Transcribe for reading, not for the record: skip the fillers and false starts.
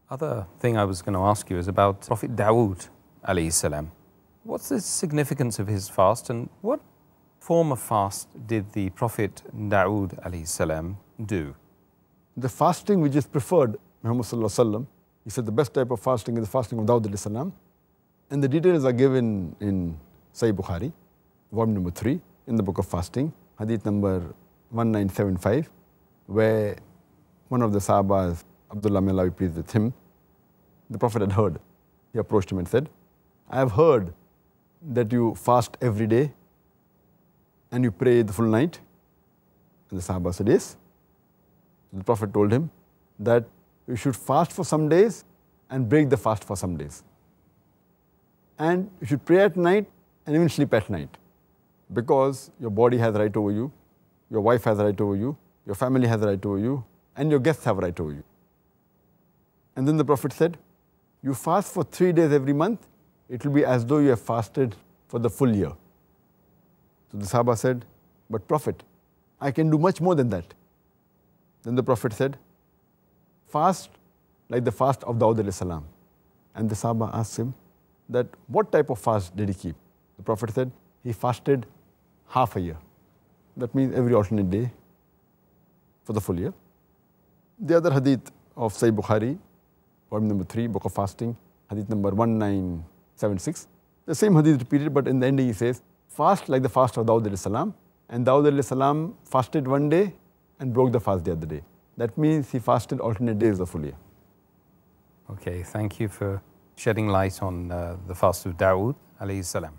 Other thing I was going to ask you is about Prophet Daawood alayhi salam. What's the significance of his fast, and what form of fast did the Prophet Daawood alayhi salam do? The fasting which is preferred, Muhammad sallallahu alaihi wasallam, he said the best type of fasting is the fasting of Dawud alayhi salam, and the details are given in Sahih Bukhari, volume number 3, in the book of fasting, Hadith number 1975, where one of the Sahabas, Abdullah, may Allah be pleased with him, the Prophet had heard. He approached him and said, I have heard that you fast every day and you pray the full night. And the Sahaba said, yes. The Prophet told him that you should fast for some days and break the fast for some days. And you should pray at night and even sleep at night, because your body has right over you, your wife has right over you, your family has right over you, and your guests have right over you. And then the Prophet said, you fast for 3 days every month, it will be as though you have fasted for the full year. So the Sahaba said, but Prophet, I can do much more than that. Then the Prophet said, fast like the fast of Dawud alayhi salam. And the Sahaba asked him that what type of fast did he keep? The Prophet said, he fasted half a year. That means every alternate day for the full year. The other hadith of Sahih Bukhari, volume number 3, book of fasting, hadith number 1976. The same hadith repeated, but in the ending he says, fast like the fast of Dawud alayhi salam. And Dawud alayhi salam fasted one day and broke the fast the other day. That means he fasted alternate days the full year. Okay, thank you for shedding light on the fast of Daawood alayhi salam.